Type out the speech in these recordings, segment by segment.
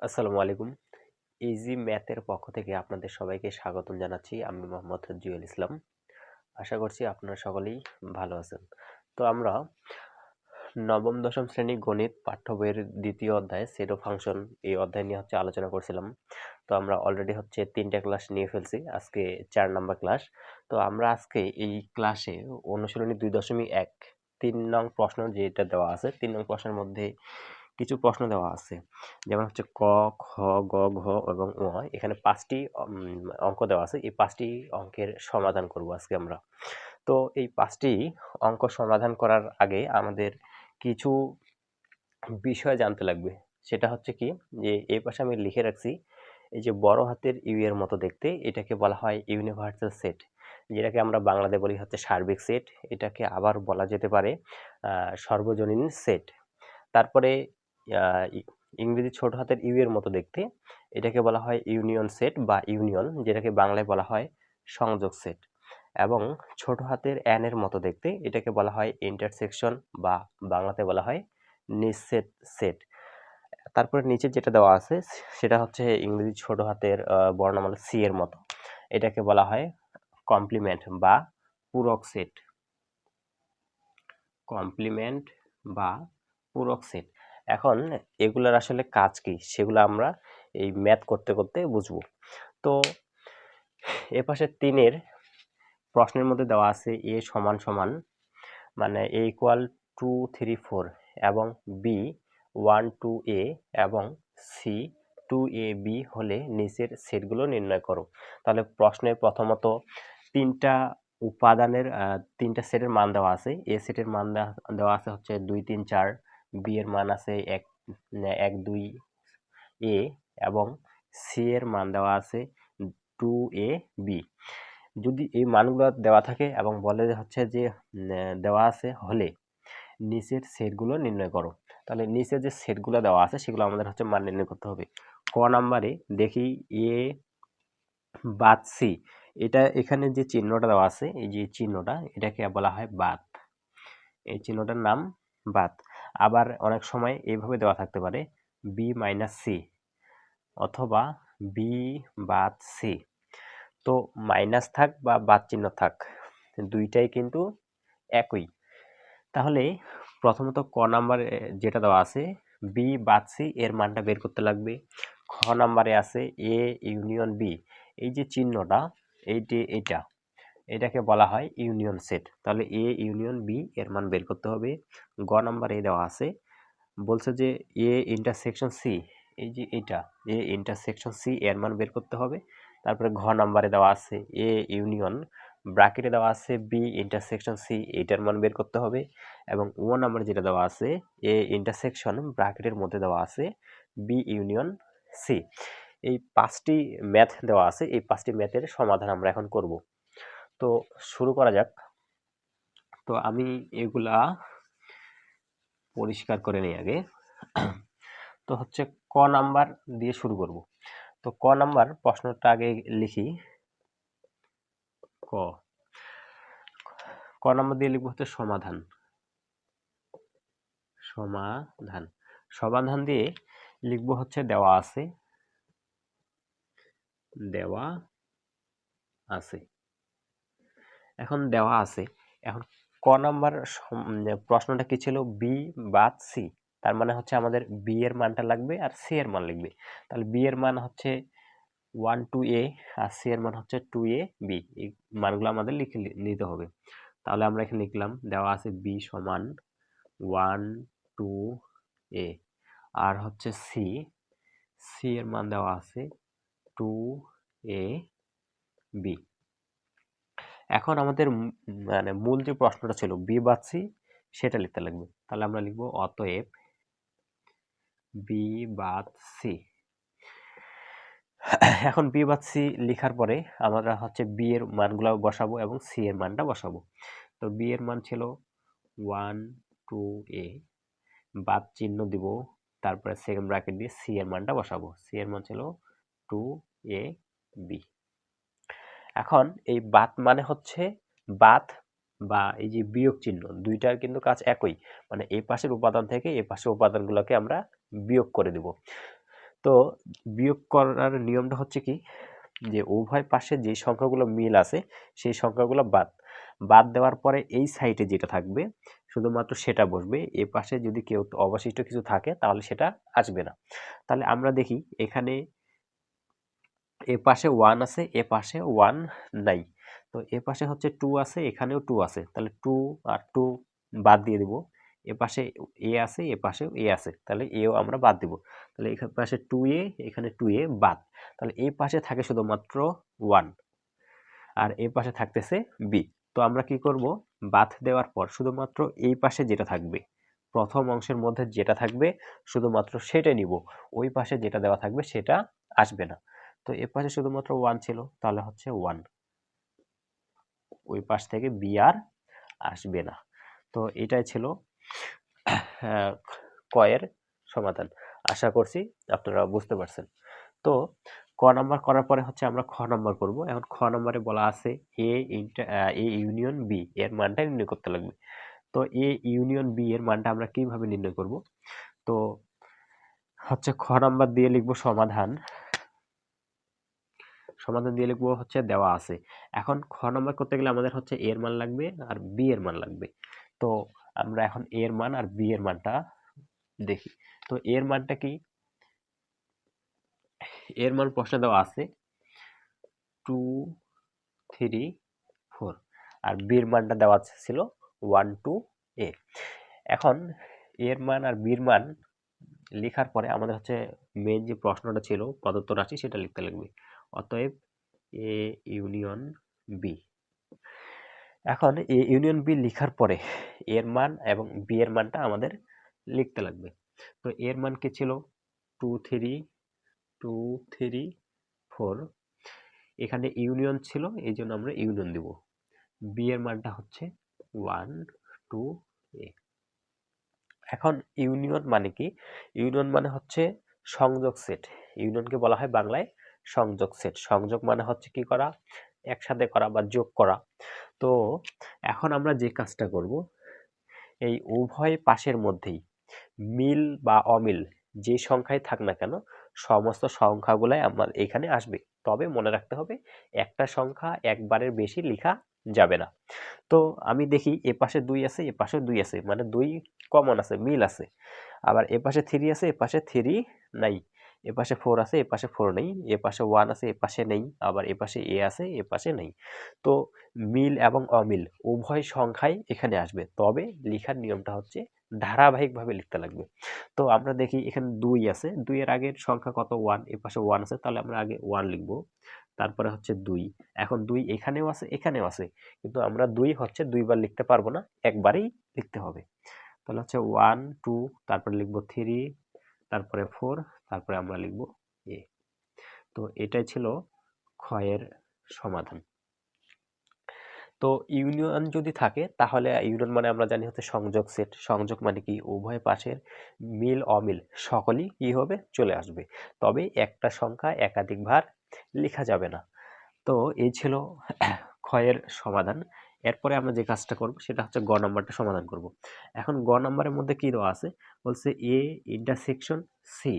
আসসালামু আলাইকুম। ইজি ম্যাথের পক্ষ থেকে আপনাদের সবাইকে স্বাগতম জানাচ্ছি। আমি মোহাম্মদ জুয়েল ইসলাম। আশা করছি আপনারা সকলেই ভালো আছেন। তো আমরা নবম দশম শ্রেণী গণিত পাঠ্য বইয়ের দ্বিতীয় অধ্যায় সেট অফ ফাংশন এই অধ্যায় নিয়ে আলোচনা করছিলাম। তো আমরা অলরেডি 3টা ক্লাস নিয়ে ফেলছি। আজকে 4 নাম্বার ক্লাস। তো আমরা আজকে এই ক্লাসে অনুশীলনী 2.1 3 নং প্রশ্ন যেটা দেওয়া আছে 3 নং প্রশ্নের মধ্যে কিছু প্রশ্ন দেওয়া আছে, যেমন ক, খ, গ, ঘ এবং ঙ। এখানে 5টি অঙ্ক দেওয়া আছে। এই 5টি অঙ্কের সমাধান করব আজকে আমরা। তো এই 5টি অঙ্ক সমাধান করার আগে আমাদের কিছু বিষয় জানতে লাগবে। সেটা হচ্ছে কি, যে এই পাশে আমি লিখে রাখছি, এই যে বড় হাতের ইউ এর মতো দেখতে, এটাকে বলা হয় ইউনিভার্সাল সেট, যেটাকে আমরা বাংলাতে বলি সার্বিক সেট। এটাকে আবার বলা যেতে পারে সর্বজনীন সেট। তারপরে ইংরেজি ছোট হাতের ইউ এর মতো দেখতে, এটাকে বলা হয় ইউনিয়ন সেট বা ইউনিয়ন, যেটাকে বাংলায় বলা হয় সংযোগ সেট। এবং ছোট হাতের এন এর মতো দেখতে, এটাকে বলা হয় ইন্টারসেকশন বা বাংলাতে বলা হয় নিঃছেদ সেট। তারপরে নিচে যেটা দেওয়া আছে সেটা হচ্ছে ইংরেজি ছোট হাতের বর্ণমালা সি এর মতো, এটাকে বলা হয় কমপ্লিমেন্ট বা পূরক সেট। কমপ্লিমেন্ট বা পূরক সেট। এখন এগুলার আসলে কাজ কি সেগুলো আমরা এই ম্যাথ করতে করতে বুঝবো। তো এপাশে 3-এর প্রশ্নের মধ্যে দেওয়া আছে এ সমান সমান, মানে এ ইকুয়াল 2 3 4 এবং বি 1 2 এ এবং সি 2 এ বি হলে নিচের সেটগুলো নির্ণয় করো। তাহলে প্রশ্নের প্রথমত তিনটা উপাদানের তিনটা সেটের মান দেওয়া আছে। এ সেটের মান দেওয়া আছে 2 3 4, বি এর মান আছে 1 1 2 এ এবং সি এর মান দেওয়া আছে 2 এ বি। যদি এই মানগুলো দেওয়া থাকে এবং বলে যে দেওয়া আছে হলে নিচের সেটগুলো নির্ণয় করো, তাহলে নিচে যে সেটগুলো দেওয়া আছে সেগুলো আমাদের মান নির্ণয় করতে হবে। ক নাম্বারে দেখি এ বাদ সি, এটা এখানে যে চিহ্নটা দেওয়া আছে, এই যে চিহ্নটা, এটাকে বলা হয় বাদ। এই চিহ্নটার নাম বাদ। আবার অনেক সময় এইভাবে দেওয়া থাকতে পারে বি মাইনাস সি অথবা বি বাদ সি। তো মাইনাস থাক বা বাদ চিহ্ন থাক, দুইটাই কিন্তু একই। তাহলে প্রথমত ক নাম্বারে যেটা দেওয়া আছে বি বাদ সি এর মানটা বের করতে লাগবে। খ নাম্বারে আছে এ ইউনিয়ন বি, এই যে চিহ্নটা, এটাকে বলা হয় ইউনিয়ন সেট। তাহলে এ ইউনিয়ন বি এর মান বের করতে হবে। গ নাম্বারে দেওয়া আছে, বলছে যে এ ইন্টারসেকশন সি, এই যে এ ইন্টারসেকশন সি এর মান বের করতে হবে। তারপরে ঘ নাম্বারে দেওয়া আছে এ ইউনিয়ন ব্র্যাকেটে দেওয়া আছে বি ইন্টারসেকশন সি, এইটার মান বের করতে হবে। এবং ও নাম্বারে যেটা দেওয়া আছে এ ইন্টারসেকশন ব্র্যাকেটের মধ্যে দেওয়া আছে বি ইউনিয়ন সি। এই 5টি ম্যাথ দেওয়া আছে, এই 5টি ম্যাথের সমাধান আমরা এখন করব। তো শুরু করা যাক। তো আমি এগুলা পরিষ্কার করে নিই আগে। তো ক নাম্বার দিয়ে শুরু করব। তো ক নাম্বার প্রশ্নটা আগে লিখি। ক ক নাম্বার দিয়ে লিখবো সমাধান। সমাধান সমাধান দিয়ে লিখবো দেওয়া আছে, দেওয়া আছে। এখন দেওয়া আছে, এখন ক নাম্বার প্রশ্নটা কি ছিল, বি বাদ সি। তার মানে আমাদের বি এর মানটা লাগবে আর সি এর মান লিখবে। তাহলে বি এর মান 1 2 এ আর সি এর মান 2 এ বি। এই মানগুলো আমাদের লিখে নিতে হবে। তাহলে আমরা এখানে লিখলাম দেওয়া আছে বি সমান 1 2 এ আর সি, সি এর মান দেওয়া আছে 2 এ বি। এখন আমাদের মানে মূল যে প্রশ্নটা ছিল বি বাদ সি, সেটা লিখতে লাগবে। তাহলে আমরা লিখবো অতএব বি বাদ সি। এখন বি বাদ সি লিখার পরে আমরা বি এর মানগুলো বসাবো এবং সি এর মানটা বসাবো। তো বি এর মান ছিল 1 2 এ, বাদ চিহ্ন দিব, তারপরে সেকেন্ড ব্র্যাকেট দিয়ে সি এর মানটা বসাবো। সি এর মান ছিল 2 এ বি। এখন এই বাদ মানে বাদ বা এই যে বিয়োগ চিহ্ন, দুইটার কিন্তু কাজ একই। মানে এই পাশের উপাদান থেকে এই পাশের উপাদানগুলোকে আমরা বিয়োগ করে দিব। তো বিয়োগ করার নিয়মটা হচ্ছে কি, যে উভয় পাশে যে সংখ্যাগুলো মিল আছে সেই সংখ্যাগুলো বাদ দেওয়ার পরে এই সাইডে যেটা থাকবে শুধুমাত্র সেটা বসবে। এ পাশে যদি কেউ অবশিষ্ট কিছু থাকে তাহলে সেটা আসবে না। তাহলে আমরা দেখি এখানে এ পাশে 1 আছে, এ পাশে 1 নাই। তো এ পাশে হচ্ছে 2 আছে, এখানেও 2 আছে, তাহলে 2 আর 2 বাদ দিয়ে দিব। এ পাশে a আছে, এ পাশেও a আছে, তাহলে এও আমরা বাদ দিব। তাহলে এখানে পাশে 2a, এখানে 2a বাদ। তাহলে এই পাশে থাকে শুধুমাত্র 1 আর এই পাশে থাকতেছে b। তো আমরা কি করব, বাদ দেওয়ার পর শুধুমাত্র এই পাশে যেটা থাকবে, প্রথম অংশের মধ্যে যেটা থাকবে শুধুমাত্র সেটাই নিব, ওই পাশে যেটা দেওয়া থাকবে সেটা আসবে না। তো এ পাশে শুধুমাত্র 1 ছিল, তাহলে হচ্ছে 1, ওই পাশ থেকে b আর আসবে না। তো এটাই ছিল কয়ের সমাধান। আশা করছি আপনারা বুঝতে পারছেন। তো ক নাম্বার করার পরে হচ্ছে আমরা খ নাম্বার করব। এখন খ নাম্বারে বলা আছে এ ইউনিয়ন বি এর মানটা নির্ণয় করতে লাগবে। তো এ ইউনিয়ন বি এর মানটা আমরা কিভাবে নির্ণয় করব? তো হচ্ছে খ নাম্বার দিয়ে লিখব সমাধান দিয়ে লিখবো হচ্ছে দেওয়া আছে। এখন খ নাম্বার করতে গেলে আমাদের হচ্ছে এর মান লাগবে আর বি এর মান লাগবে। তো আমরা এখন এর মান আর বি এর মানটা দেখি। তো এর মানটা কি, এর মান প্রশ্নে দেওয়া আছে 2, 3, 4 আর বির মানটা দেওয়া ছিল 1, 2, a। এখন এর মান আর বির মান লেখার পরে আমাদের হচ্ছে মেইন যে প্রশ্নটা ছিল প্রদত্ত রাশি সেটা লিখতে লাগবে। অতএব এ ইউনিয়ন বি। এখন এ ইউনিয়ন বি লেখার পরে এর মান এবং বি এর মানটা আমাদের লিখতে লাগবে। তো এর মান কি ছিল 2, 3, 4। এখানে ইউনিয়ন ছিল এই জন্য আমরা ইউনিয়ন দিব। বি এর মানটা হচ্ছে 1, 2, a। এখন ইউনিয়ন মানে কি, ইউনিয়ন মানে হচ্ছে সংযোগ সেট। ইউনিয়নকে বলা হয় বাংলায় সংযোগ সেট। সংযোগ মানে হচ্ছে কি করা, একসাথে করা বা যোগ করা। তো এখন আমরা যে কাজটা করব, এই উভয় পাশের মধ্যেই মিল বা অমিল যে সংখ্যায় থাক না কেন সমস্ত সংখ্যাগুলাই আমার এখানে আসবে। তবে মনে রাখতে হবে একটা সংখ্যা একবারের বেশি লেখা যাবে না। তো আমি দেখি এ পাশে 2 আছে, এ পাশে 2 আছে, মানে 2 কমন আছে, মিল আছে। আবার এ পাশে 3 আছে, এ পাশে 3 নাই। এ পাশে 4 আছে, এ পাশে 4 নেই। এ পাশে 1 আছে, এ পাশে নেই। আবার এ পাশে a আছে, এ পাশে নেই। তো মিল এবং অমিল উভয় সংখ্যাই এখানে আসবে। তবে লেখার নিয়মটা হচ্ছে ধারাবাহিকভাবে লিখতে লাগবে। তো আমরা দেখি এখানে 2 আছে, 2 এর আগের সংখ্যা কত, 1। এ পাশে 1 আছে, তাহলে আমরা আগে 1 লিখব। তারপরে হচ্ছে 2। এখন 2 এখানেও আছে, এখানেও আছে, কিন্তু আমরা 2 হচ্ছে 2 বার লিখতে পারবো না, একবারেই লিখতে হবে। তাহলে হচ্ছে 1, 2, তারপরে লিখব 3, তারপরে 4, তারপরে আমরা লিখব a। তো এটাই ছিল ক্ষয়ের সমাধান। তো ইউনিয়ন যদি থাকে তাহলে ইউনিয়ন মানে আমরা জানি হচ্ছে সংযোগ সেট। সংযোগ মানে কি, উভয় পাশের মিল অমিল সকলই কি হবে, চলে আসবে। তবে একটা সংখ্যা একাধিকবার লেখা যাবে না। তো এই ছিল ক্ষয়ের সমাধান। এরপরে আমরা যে কাজটা করব সেটা হচ্ছে গ নাম্বারটা সমাধান করব। এখন গ নাম্বারের মধ্যে কি দেওয়া আছে, বলছে এ ইন্টারসেকশন সি।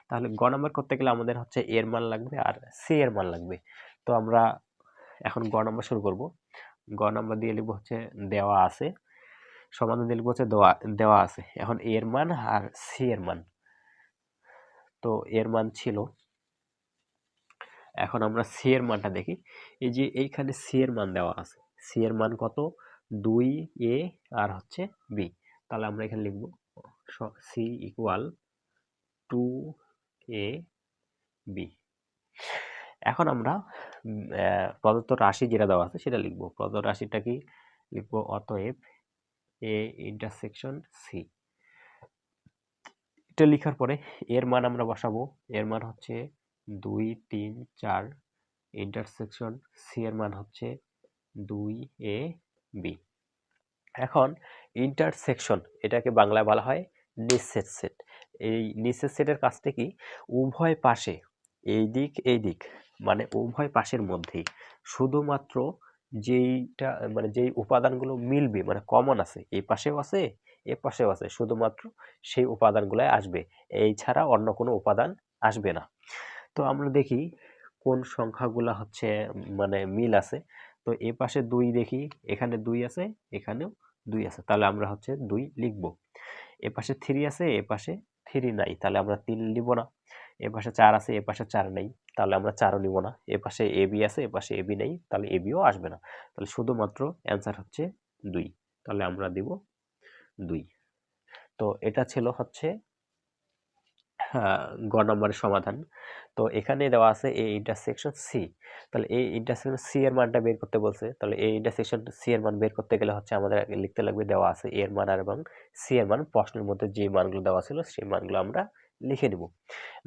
তাহলে গ নাম্বার করতে গেলে আমাদের হচ্ছে এর মান লাগবে আর সি এর মান লাগবে। তো আমরা এখন গ নাম্বার শুরু করব। গ নাম্বার দিয়ে লিখবো হচ্ছে দেওয়া আছে, সমাধান দিয়ে লিখবো হচ্ছে দেওয়া আছে। এখন এর মান আর সি এর মান, তো এর মান ছিল, এখন আমরা সি এর মানটা দেখি। এই যে এইখানে সি এর মান দেওয়া আছে, সি এর মান কত, 2a আর হচ্ছে b। তাহলে আমরা এখানে লিখব সি ইকুয়াল 2ab। এখন আমরা প্রদত্ত রাশি যেটা দেওয়া আছে সেটা লিখব। প্রদত্ত রাশিটা কি লিখব, অতএব এ ইন্টারসেকশন সি। এটা লেখার পরে এর মান আমরা বসাবো। এর মান হচ্ছে 2, 3, 4, ইন্টারসেকশন সি এর মান হচ্ছে 2ab। এখন ইন্টারসেকশন এটাকে বাংলায় বলা হয় নিঃছেদ সেট। এই নিঃছেদ সেটের কাজটা কি, উভয় পাশে এই দিক এই দিক মানে উভয় পাশের মধ্যেই শুধুমাত্র যেইটা মানে যেই উপাদানগুলো মিলবে মানে কমন আছে, এই পাশেও আছে এ পাশেও আছে, শুধুমাত্র সেই উপাদানগুলাই আসবে, এই ছাড়া অন্য কোনো উপাদান আসবে না। তো আমরা দেখি কোন সংখ্যাগুলা হচ্ছে মানে মিল আছে। তো এ পাশে 2 দেখি, এখানে 2 আছে, এখানেও 2 আছে, তাহলে আমরা হচ্ছে 2 লিখব। এ পাশে 3 আছে, এ পাশে 3 নাই, তাহলে আমরা 3 লিখব না। এ পাশে 4 আছে, এ পাশে 4 নেই, তাহলে আমরা 4 ও নিব না। এ পাশে এবি আছে, এ পাশে এবি নেই, তাহলে এবিও আসবে না। তাহলে শুধুমাত্র অ্যান্সার হচ্ছে 2, তাহলে আমরা দিব 2। তো এটা ছিল হচ্ছে গ নম্বরের সমাধান। তো এখানে দেওয়া আছে এ ইন্টারসেকশন সি, তাহলে এই ইন্টারসেকশন সি এর মানটা বের করতে বলছে। তাহলে এই ইন্টারসেকশন সি এর মান বের করতে গেলে হচ্ছে আমাদের আগে লিখতে লাগবে দেওয়া আছে এ এর মান আর এবং সি এর মান, প্রশ্নের মধ্যে যে মানগুলো দেওয়া ছিল সেই মানগুলো আমরা লিখে নিব।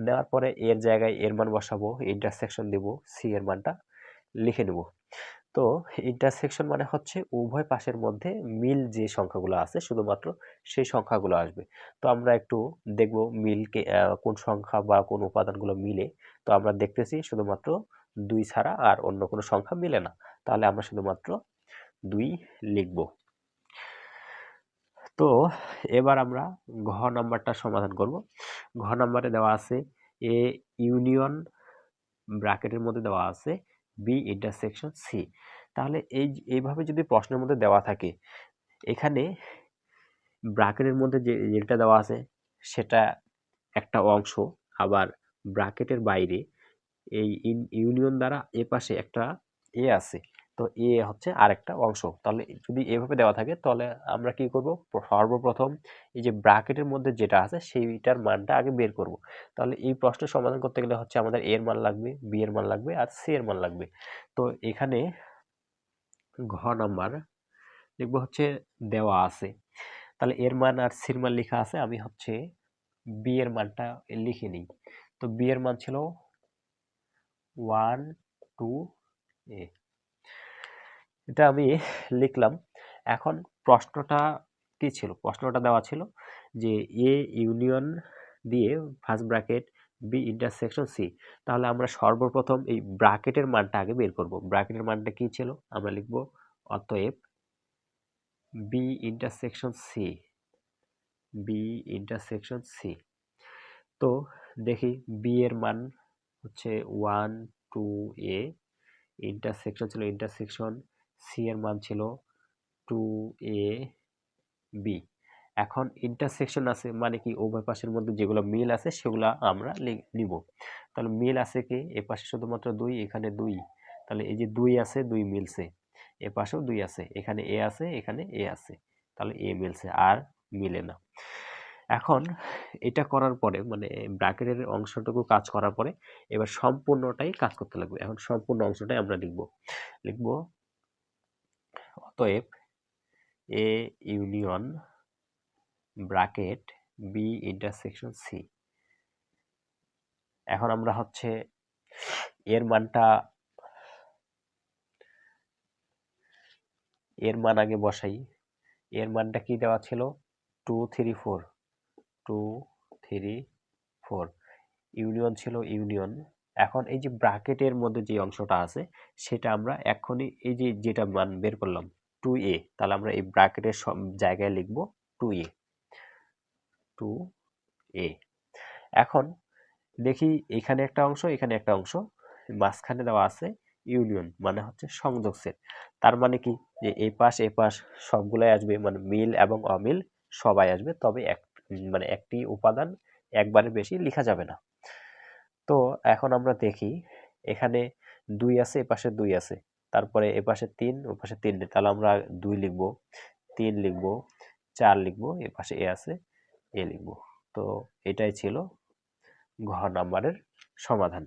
নেওয়ার পরে এর জায়গায় এর মান বসাবো, ইন্টারসেকশন দিব, সি এর মানটা লিখে নিব। তো ইন্টারসেকশন মানে হচ্ছে উভয় পাশের মধ্যে মিল যে সংখ্যাগুলো আছে শুধুমাত্র সেই সংখ্যাগুলো আসবে। তো আমরা একটু দেখব মিলকে কোন সংখ্যা বা কোন উপাদানগুলো মিলে। তো আমরা দেখতেছি শুধুমাত্র 2 ছাড়া আর অন্য কোনো সংখ্যা মিলে না, তাহলে আমরা শুধুমাত্র 2 লিখব। তো এবার আমরা ঘ নাম্বারটা সমাধান করব। ঘ নাম্বারে দেওয়া আছে এ ইউনিয়ন, ব্র্যাকেটের মধ্যে দেওয়া আছে বি ইন্টারসেকশন সি। তাহলে এইভাবে যদি প্রশ্নের মধ্যে দেওয়া থাকে, এখানে ব্র্যাকেটের মধ্যে যেটা দেওয়া আছে সেটা একটা অংশ, আবার ব্র্যাকেটের বাইরে এই ইউনিয়ন দ্বারা এ পাশে একটা এ আছে, তো এ হচ্ছে আরেকটা অংশ। তাহলে যদি এভাবে দেওয়া থাকে তাহলে আমরা কি করব, সর্বপ্রথম এই যে ব্র্যাকেটের মধ্যে যেটা আছে সেইটার মানটা আগে বের করব। তাহলে এই প্রশ্নের সমাধান করতে গেলে হচ্ছে আমাদের এর মান লাগবে, বি এর মান লাগবে আর সি এর মান লাগবে। তো এখানে ঘ নাম্বার দেখব হচ্ছে দেওয়া আছে, তাহলে এর মান আর সির মান লেখা আছে, আমি হচ্ছে বি এর মানটা লিখে নিই। তো বি এর মান ছিল 1 2 এ, এটা আমি লিখলাম। এখন প্রশ্নটা কি ছিল, প্রশ্নটা দেওয়া ছিল যে এ ইউনিয়ন দিয়ে first bracket B intersection C. তাহলে আমরা সর্বপ্রথম এই ব্র্যাকেটের মানটা আগে বের করব। ব্র্যাকেটের মানটা কি ছিল, আমরা লিখব অতএব B intersection C, B intersection C. তো দেখি বি এর মান হচ্ছে 1 2 এ, ইন্টারসেকশন ছিল ইন্টারসেকশন, সি এর মান ছিল 2 এ বি। এখন ইন্টারসেকশন আছে মানে কি উভয় পাশের মধ্যে যেগুলো মিল আছে সেগুলো আমরা নিব। তাহলে মিল আছে কি, এ পাশে শুধুমাত্র 2, এখানে 2, তাহলে এই যে 2 আছে 2 মিলছে, এ পাশেও 2 আছে, এখানে এ আছে, এখানে এ আছে, তাহলে এ মিলছে আর মিলে না। এখন এটা করার পরে মানে ব্র্যাকেটের অংশটুকু কাজ করার পরে এবার সম্পূর্ণটাই কাজ করতে লাগবে। এখন সম্পূর্ণ অংশটাই আমরা লিখব অতএব A union bracket B intersection C. এখন আমরা হচ্ছে এর মানটা, এর মান আগে বসাই। এর মানটা কি দেওয়া ছিল 2 3 4, 2 3 4, ইউনিয়ন ছিল ইউনিয়ন। এখন এই যে ব্র্যাকেটের মধ্যে যে অংশটা আছে সেটা আমরা এখনই এই যে যেটা মান বের করলাম 2a, তাহলে আমরা এই ব্র্যাকেটের সব জায়গায় লিখব 2a, 2a। এখন দেখি এখানে একটা অংশ, এখানে একটা অংশ, মাঝখানে দেওয়া আছে ইউনিয়ন মানে হচ্ছে সংযোগ সেট। তার মানে কি যে এই পাশ এ পাশ সবগুলাই আসবে, মানে মিল এবং অমিল সবাই আসবে, তবে মানে একটি উপাদান একবারের বেশি লেখা যাবে না। তো এখন আমরা দেখি এখানে 2 আছে, এপাশে 2 আছে, তারপরে এপাশে 3, ওপাশে 3 নেই, তাহলে আমরা 2 লিখব, 3 লিখব, 4 লিখব, এপাশে এ আছে, এ লিখব। তো এটাই ছিল ঘ নাম্বারের সমাধান।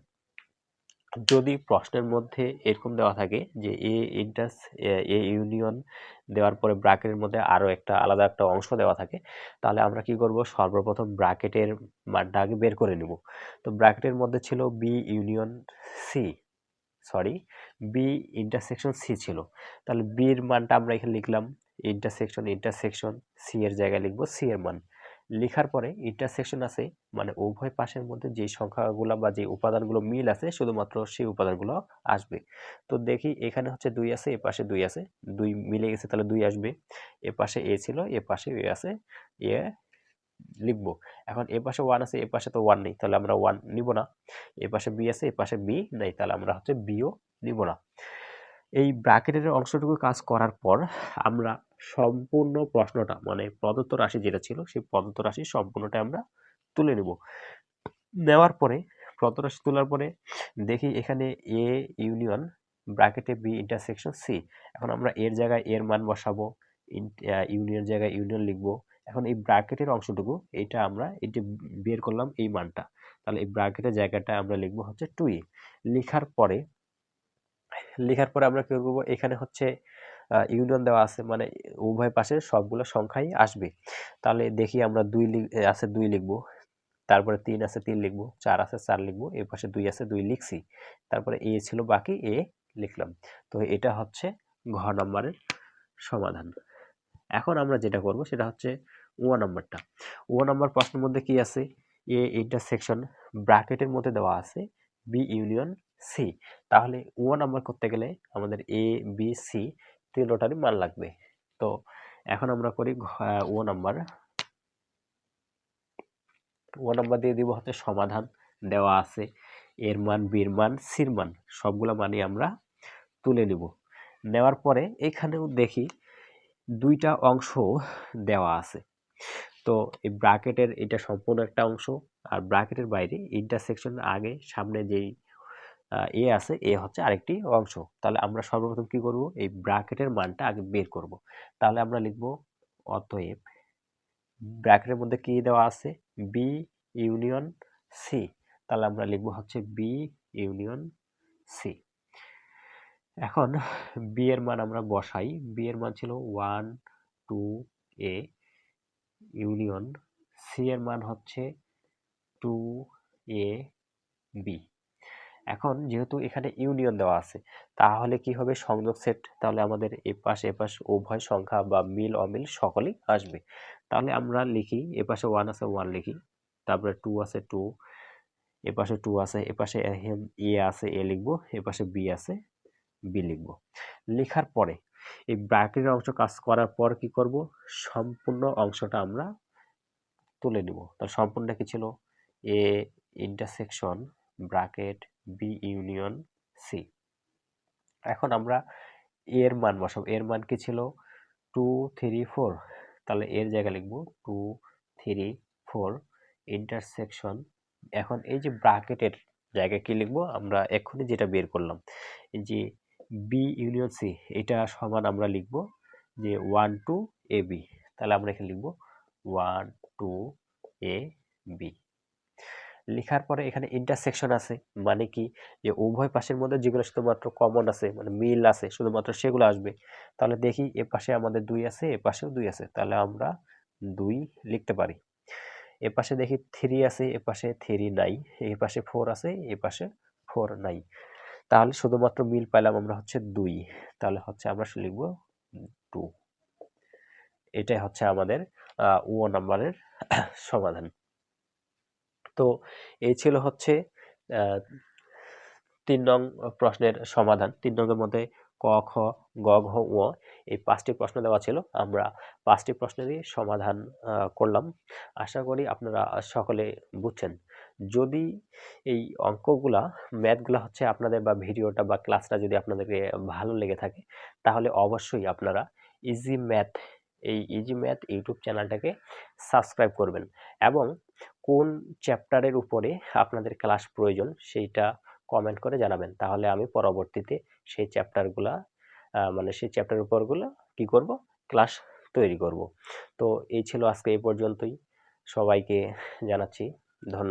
যদি প্রশ্নের মধ্যে এরকম দেওয়া থাকে যে এ ইউনিয়ন দেওয়ার পরে ব্র্যাকেটের মধ্যে আরো একটা আলাদা একটা অংশ দেওয়া থাকে, তাহলে আমরা কি করব, সর্বপ্রথম ব্র্যাকেটের মানটা আগে বের করে নিব। তো ব্র্যাকেটের মধ্যে ছিল B union C, sorry B intersection C ছিল, তাহলে বি এর মানটা আমরা এখানে লিখলাম, ইন্টারসেকশন ইন্টারসেকশন সি এর জায়গায় লিখব সি এর মান। লেখার পরে ইন্টারসেকশন আছে মানে উভয় পাশের মধ্যে যে সংখ্যাগুলো বা যে উপাদানগুলো মিল আছে শুধুমাত্র সেই উপাদানগুলো আসবে। তো দেখি এখানে হচ্ছে 2 আছে, এ পাশে 2 আছে, 2 মিলে গেছে তাহলে 2 আসবে। এ পাশে এ ছিল, এ পাশে এ আছে, এ লিখব। এখন এ পাশে 1 আছে, এ পাশে তো 1 নেই, তাহলে আমরা 1 নিব না। এ পাশে b আছে, এ পাশে b নেই, তাহলে আমরা হচ্ছে b ও নিব না। এই ব্র্যাকেটের অংশটুকু কাজ করার পর আমরা সম্পূর্ণ প্রশ্নটা মানে প্রদত্ত রাশি যেটা ছিল সেই প্রদত্ত রাশি সম্পূর্ণটা আমরা তুলে নেব। নেওয়ার পরে প্রদত্ত রাশি তোলার পরে দেখি এখানে এ ইউনিয়ন ব্র্যাকেটে বি ইন্টারসেকশন সি। এখন আমরা এর জায়গায় এর মান বসাবো, ইউনিয়নের জায়গায় ইউনিয়ন লিখব। এখন এই ব্র্যাকেটের অংশটুকু এটা আমরা এটা বের করলাম এই মানটা, তাহলে এই ব্র্যাকেটের জায়গাটা আমরা লিখব হচ্ছে 2a। লেখার পরে আমরা কি করব, এখানে হচ্ছে ইউনিয়ন দেওয়া আছে মানে উভয় পাশে সবগুলো সংখ্যাই আসবে। তাহলে দেখি আমরা 2 আছে 2 লিখব, তারপরে 3 আছে 3 লিখব, 4 আছে 4 লিখব, এই পাশে 2 আছে 2 লিখছি, তারপরে এ ছিল বাকি এ লিখলাম। তো এটা হচ্ছে ঘ নম্বরের সমাধান। এখন আমরা যেটা করব সেটা হচ্ছে ও নাম্বারটা। ও নাম্বার প্রশ্নের মধ্যে কি আছে, এ ইন্টারসেকশন ব্র্যাকেটের মধ্যে দেওয়া আছে বি ইউনিয়ন সি। তাহলে ও নাম্বার করতে গেলে আমাদের এ বি সি তিনটারই মান লাগবে। তো এখন আমরা করি ও নাম্বার। ও নাম্বার দিয়ে দিব হচ্ছে সমাধান দেওয়া আছে, এর মান বির মান সির মান সবগুলো মানই আমরা তুলে নিব। নেওয়ার পরে এখানেও দেখি দুইটা অংশ দেওয়া আছে। তো এই ব্র্যাকেটের এটা সম্পূর্ণ একটা অংশ, আর ব্র্যাকেটের বাইরে ইন্টারসেকশন আগে সামনে যেই এ আছে এ হচ্ছে আরেকটি অংশ। তাহলে আমরা সর্বপ্রথম কি করব, এই ব্র্যাকেটের মানটা আগে বের করব। তাহলে আমরা লিখব অতএব ব্র্যাকেটের মধ্যে কি দেওয়া আছে বি ইউনিয়ন সি। তাহলে আমরা লিখব হচ্ছে বি ইউনিয়ন সি। এখন বি এর মান আমরা বসাই, বি এর মান ছিল 1 2 এ ইউনিয়ন সি এর মান হচ্ছে 2 এ বি। এখন যেহেতু এখানে ইউনিয়ন দেওয়া আছে তাহলে কি হবে সংযোগ সেট, তাহলে আমাদের এপাশ উভয় সংখ্যা বা মিল অমিল সকলেই আসবে। তাহলে আমরা লিখি এপাশে 1 আছে 1 লিখি, তারপরে 2 আছে 2, এপাশে 2 আছে, এপাশে এ আছে এ লিখবো, এপাশে বি আছে বি লিখবো। লেখার পরে এই ব্র্যাকেটের অংশ কাজ করার পর কি করব, সম্পূর্ণ অংশটা আমরা তুলে নিব। তাহলে সম্পূর্ণ কি ছিল, A intersection bracket B union C. এখন আমরা এর মান বসাবো, এর মান কি ছিল 2 3 4, তাহলে এর জায়গায় লিখব 2 3 4 ইন্টারসেকশন। এখন এই যে ব্র্যাকেটের জায়গায় কি লিখব, আমরা এক্ষুনি যেটা বের করলাম এই যে বি ইউনিয়ন সি, এটা সমান আমরা লিখব যে 1 2 এ বি। তাহলে আমরা এখানে লিখব 1 2 এ বি। লেখার পরে এখানে ইন্টারসেকশন আছে মানে কি, যে উভয় পাশের মধ্যে যেগুলো শুধুমাত্র কমন আছে মানে মিল আছে শুধুমাত্র সেগুলো আসবে। তাহলে দেখি এ পাশে আমাদের 2 আছে, এ পাশেও 2 আছে, তাহলে আমরা 2 লিখতে পারি। এ পাশে দেখি 3 আছে, এ পাশে 3 নাই, এ পাশে 4 আছে, এ পাশে 4 নাই, তাহলে শুধুমাত্র মিল পাইলাম আমরা হচ্ছে 2, তাহলে হচ্ছে আমরা লিখব 2। এটাই হচ্ছে আমাদের ও নাম্বারের সমাধান। তো এই ছিল হচ্ছে 3 নং প্রশ্নের সমাধান। 3 নং এর মধ্যে ক খ গ ঘ ঙ এই 5টি প্রশ্ন দেওয়া ছিল, আমরা 5টি প্রশ্নেরই সমাধান করলাম। আশা করি আপনারা সকলে বুঝছেন। যদি এই অঙ্কগুলা ম্যাথগুলা হচ্ছে আপনাদের বা ভিডিওটা বা ক্লাসটা যদি আপনাদেরকে ভালো লেগে থাকে তাহলে অবশ্যই আপনারা ইজি ম্যাথ এই ইজি ম্যাথ ইউটিউব চ্যানেলটাকে সাবস্ক্রাইব করবেন এবং কোন চ্যাপ্টারের উপরে আপনাদের ক্লাস প্রয়োজন সেইটা কমেন্ট করে জানাবেন, তাহলে আমি পরবর্তীতে সেই চ্যাপ্টারগুলা মানে সেই চ্যাপ্টারের উপরগুলো কি করব, ক্লাস তৈরি করব। তো এই ছিল আজকে এই পর্যন্তই। সবাইকে জানাচ্ছি ধন্যবাদ।